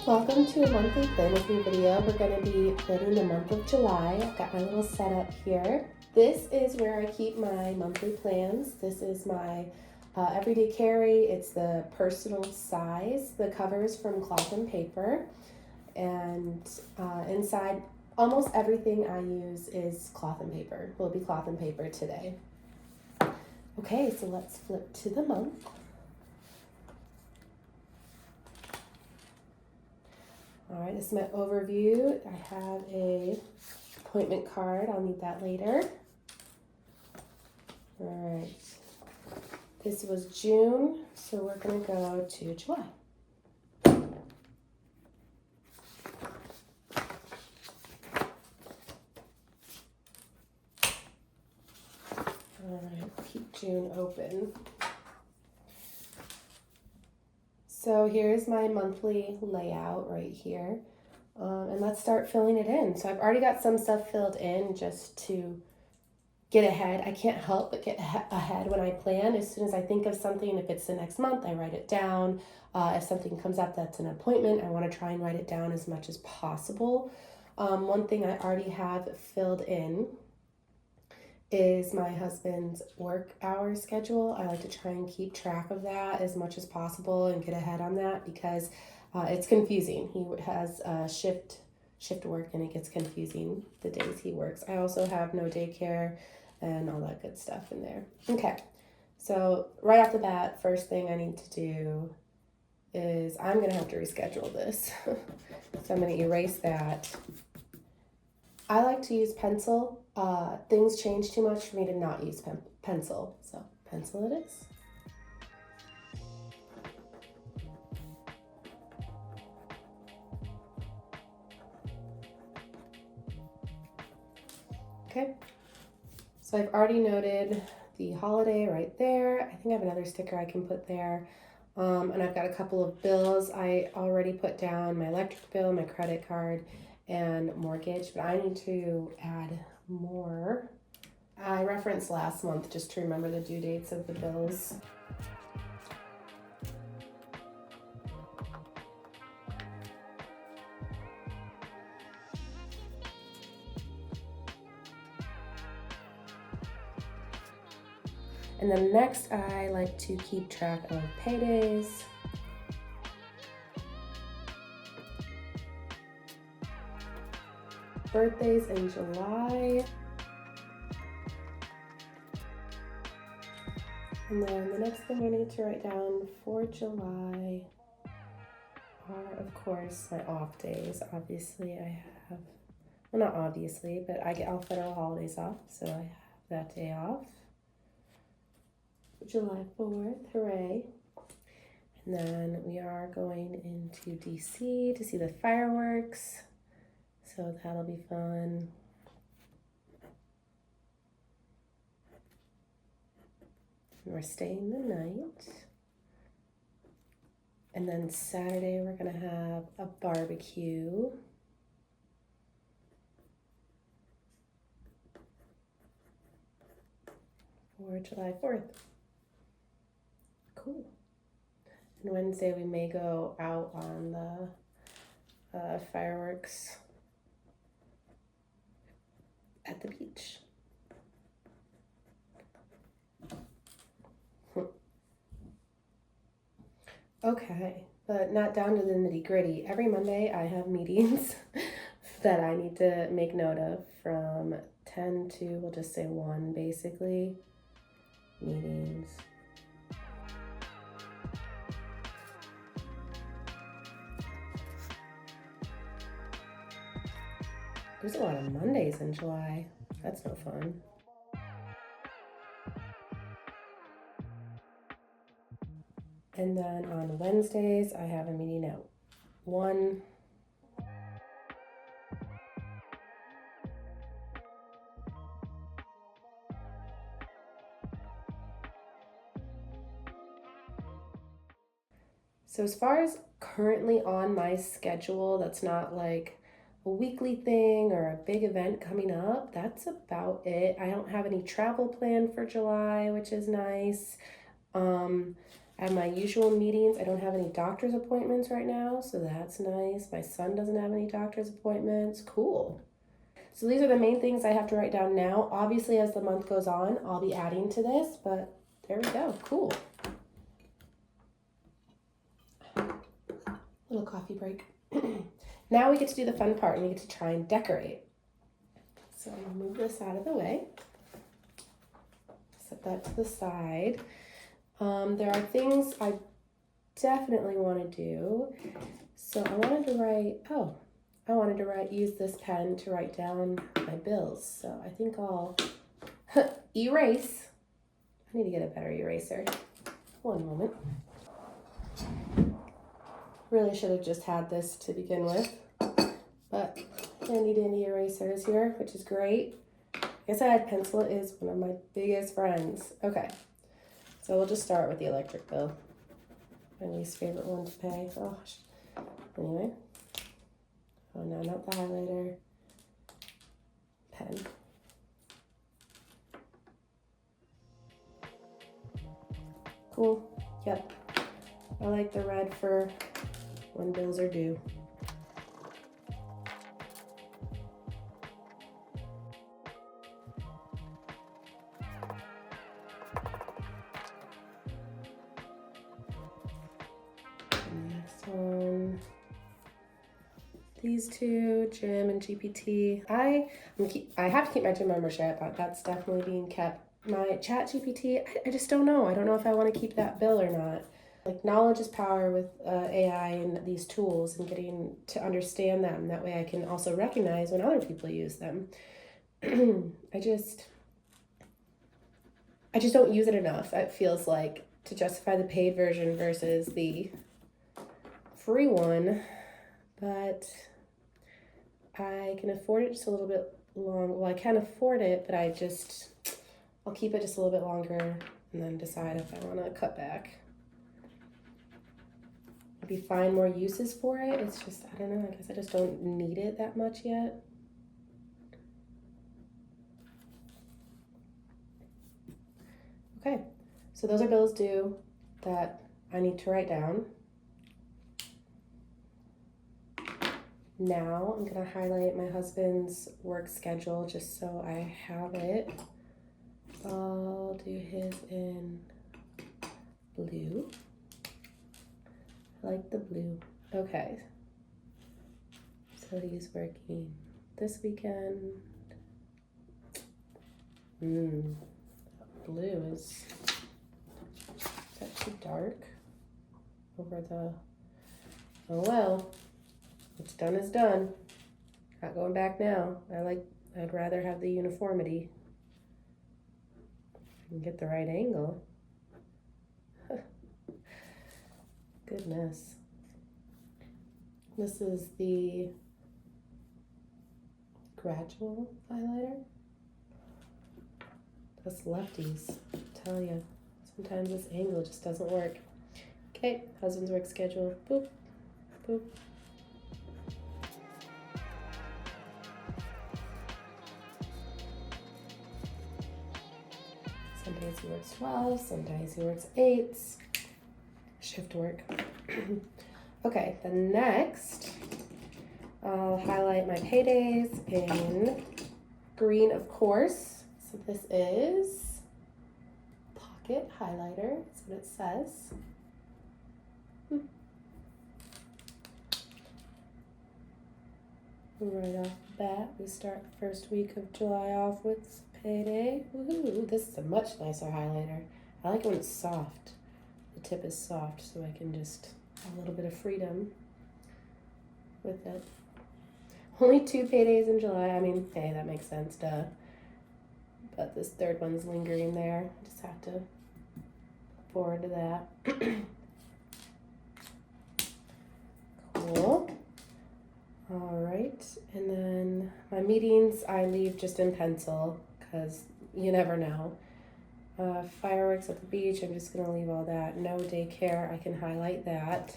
Welcome to a monthly plan with me video. We're going to be planning the month of July. I've got my little setup here. This is where I keep my monthly plans. This is my everyday carry. It's the personal size. The cover is from cloth and paper. And inside, almost everything I use is cloth and paper. Will be cloth and paper today. Okay, so let's flip to the month. All right, this is my overview. I have a appointment card. I'll need that later. All right, this was June, so we're gonna go to July. All right, keep June open. So here's my monthly layout right here. And let's start filling it in. So I've already got some stuff filled in just to get ahead. I can't help but get ahead when I plan. As soon as I think of something, if it's the next month, I write it down. If something comes up that's an appointment, I want to try and write it down as much as possible. One thing I already have filled in is my husband's work hour schedule. I like to try and keep track of that as much as possible and get ahead on that because it's confusing. He has shift work and it gets confusing the days he works. I also have no daycare and all that good stuff in there. Okay, so right off the bat, first thing I need to do is I'm gonna have to reschedule this. So I'm gonna erase that. I like to use pencil. Things change too much for me to not use pencil. So pencil it is. Okay, so I've already noted the holiday right there. I think I have another sticker I can put there. And I've got a couple of bills. I already put down my electric bill, my credit card, and mortgage, but I need to add more. I referenced last month just to remember the due dates of the bills. And then next, I like to keep track of paydays. Birthdays in July. And then the next thing I need to write down for July are, of course, my off days. Obviously, I have, well, not obviously, but I get all federal holidays off, so I have that day off. July 4th, hooray. And then we are going into DC to see the fireworks, so that'll be fun. We're staying the night. And then Saturday we're gonna have a barbecue. For July 4th. Cool. And Wednesday we may go out on the fireworks at the beach. Okay, but not down to the nitty-gritty. Every Monday I have meetings that I need to make note of from 10 to, we'll just say 1 basically. Meetings. There's a lot of Mondays in July. That's no fun. And then on Wednesdays, I have a meeting at 1. So as far as currently on my schedule, that's not like a weekly thing or a big event coming up. That's about it. I don't have any travel planned for July, which is nice. Um, I have my usual meetings. I don't have any doctor's appointments right now, so that's nice. My son doesn't have any doctor's appointments. Cool. So these are the main things I have to write down now. Obviously, as the month goes on, I'll be adding to this, but there we go. Cool. Little coffee break. Now we get to do the fun part and we get to try and decorate. So I'm gonna move this out of the way. Set that to the side. There are things I definitely want to do. So I wanted to use this pen to write down my bills. So I think I'll erase. I need to get a better eraser. One moment. Really should have just had this to begin with, but handy dandy erasers here, which is great. I guess I had pencil is one of my biggest friends. Okay, so we'll just start with the electric bill. My least favorite one to pay. Oh, anyway. Oh no, not the highlighter. Pen. Cool. Yep. I like the red for when bills are due. Next one. These two, gym and GPT. I have to keep my gym membership. That's definitely being kept. My chat GPT, I just don't know. I don't know if I want to keep that bill or not. Like, knowledge is power with AI and these tools, and getting to understand them. That way I can also recognize when other people use them. I just don't use it enough. It feels like, to justify the paid version versus the free one. But I can afford it just a little bit long. Well, I can afford it, but I'll keep it just a little bit longer and then decide if I want to cut back. Maybe find more uses for it. It's just, I don't know, I guess I just don't need it that much yet. Okay, so those are bills due that I need to write down. Now I'm gonna highlight my husband's work schedule just so I have it. I'll do his in blue. I like the blue. Okay. So he's working this weekend. Blue is that too dark over the, oh well, what's done is done. Not going back now. I'd rather have the uniformity. I can get the right angle. Goodness. This is the gradual highlighter. Us lefties, I tell you, sometimes this angle just doesn't work. Okay, husband's work schedule. Boop, boop. Some days he works 12, some days he works 8s. Shift work. Okay, then next, I'll highlight my paydays in green, of course. So this is pocket highlighter, that's what it says. Right off the bat, we start the first week of July off with payday. Woohoo! This is a much nicer highlighter. I like it when it's soft. The tip is soft, so I can just have a little bit of freedom with it. Only 2 paydays in July. I mean, hey, that makes sense, duh. But this third one's lingering there. Just have to look forward to that. Cool. All right, and then my meetings I leave just in pencil because you never know. Fireworks at the beach, I'm just gonna leave all that. No daycare, I can highlight that.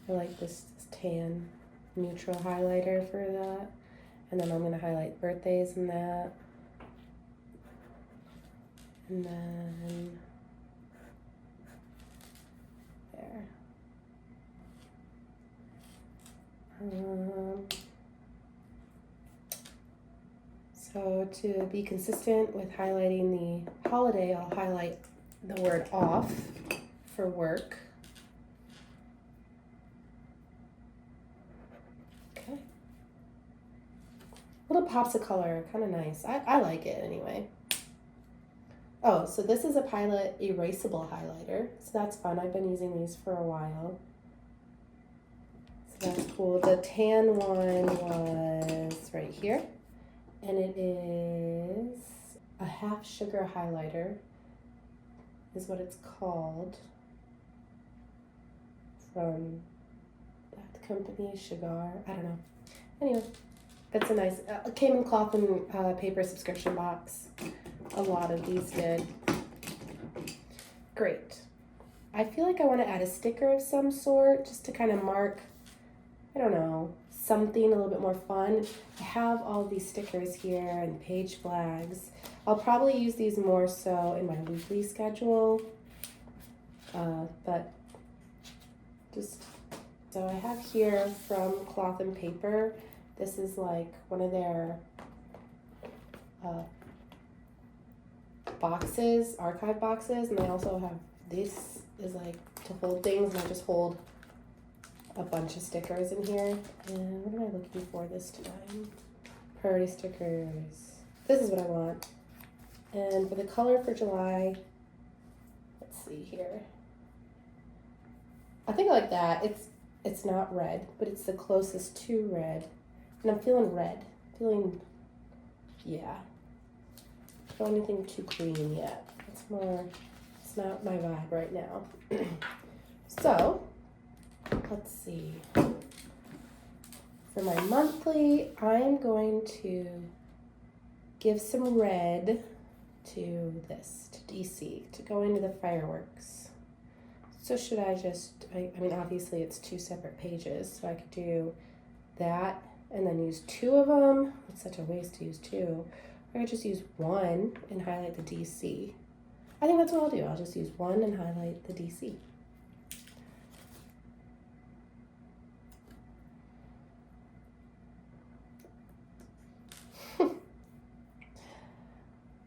I like this tan neutral highlighter for that. And then I'm gonna highlight birthdays in that. And then there. So to be consistent with highlighting the holiday, I'll highlight the word off for work. Okay. Little pops of color, kind of nice. I like it anyway. Oh, so this is a Pilot erasable highlighter. So that's fun. I've been using these for a while. So that's cool. The tan one was right here. And it is a half sugar highlighter is what it's called, from that company, Sugar. I don't know. Anyway, that's a nice, it came in cloth and paper subscription box. A lot of these did. Great. I feel like I want to add a sticker of some sort just to kind of mark, I don't know, something a little bit more fun. I have all these stickers here and page flags. I'll probably use these more so in my weekly schedule, but just, so I have here from Cloth and Paper, this is like one of their boxes, archive boxes, and they also have, this is like to hold things, and I just hold a bunch of stickers in here. And what am I looking for this time? Priority stickers. This is what I want. And for the color for July, let's see here. I think I like that. It's not red, but it's the closest to red. And I'm feeling red. Yeah. Don't want anything too green yet. It's not my vibe right now. So, let's see. For my monthly, I'm going to give some red to this, to DC, to go into the fireworks. So should I just, I mean, obviously it's two separate pages, so I could do that and then use two of them. It's such a waste to use two. Or I could just use one and highlight the DC. I think that's what I'll do. I'll just use one and highlight the DC.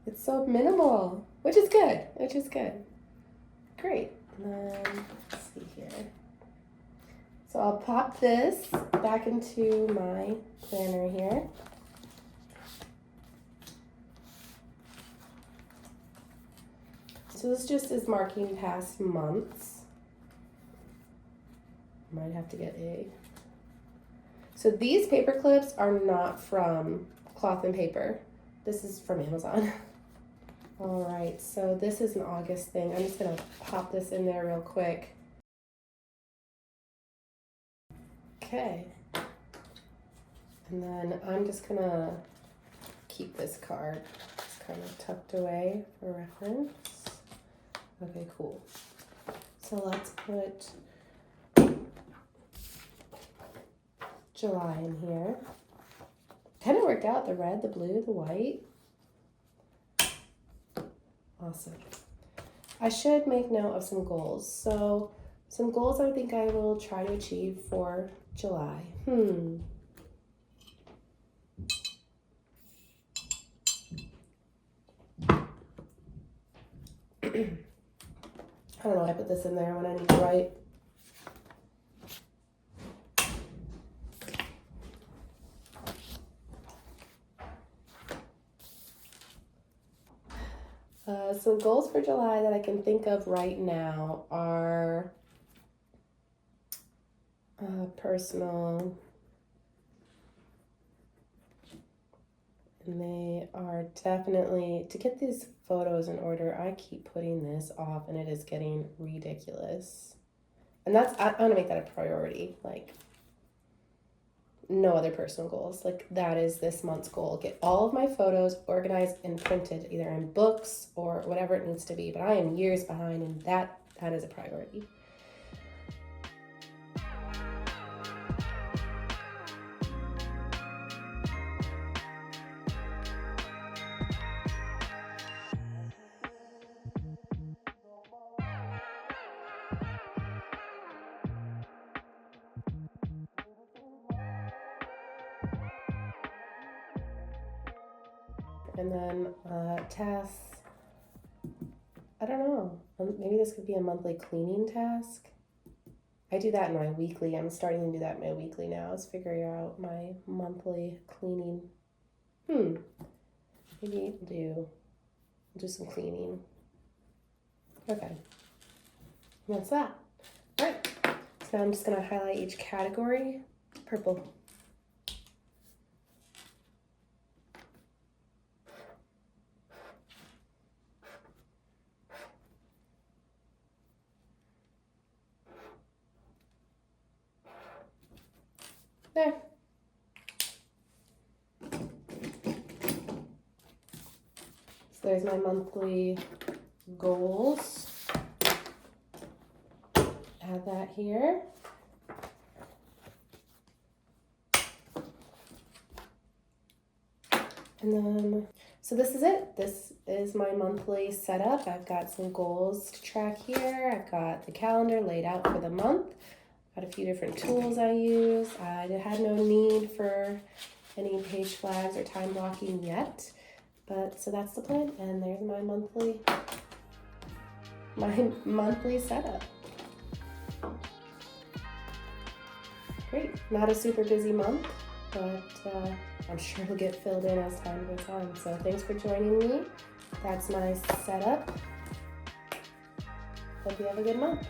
It's so minimal, which is good, Great. And then, let's see here. So I'll pop this back into my planner here. So this just is marking past months. Might have to get a. So these paper clips are not from Cloth and Paper. This is from Amazon. All right, so this is an August thing. I'm just gonna pop this in there real quick. Okay. And then I'm just gonna keep this card just kind of tucked away for reference. Okay, cool. So let's put July in here. Kind of worked out, the red, the blue, the white. Awesome. I should make note of some goals. So some goals I think I will try to achieve for July. I don't know, I put this in there when I need to write. Some goals for July that I can think of right now are personal, and they are definitely to get these photos in order. I keep putting this off and it is getting ridiculous, and that's, I'm gonna make that a priority. Like, no other personal goals. Like that is this month's goal. Get all of my photos organized and printed either in books or whatever it needs to be. But I am years behind, and that is a priority. And then tasks, I don't know, maybe this could be a monthly cleaning task. I do that in my weekly. I'm starting to do that in my weekly now, is figuring out my monthly cleaning. Maybe do some cleaning. Okay, and that's that. All right, so now I'm just gonna highlight each category, purple. There. So there's my monthly goals. Add that here. And then, so this is it. This is my monthly setup. I've got some goals to track here. I've got the calendar laid out for the month. Got a few different tools I use. I had no need for any page flags or time blocking yet, but so that's the plan. And there's my monthly setup. Great. Not a super busy month, but I'm sure it'll get filled in as time goes on. So thanks for joining me. That's my setup. Hope you have a good month.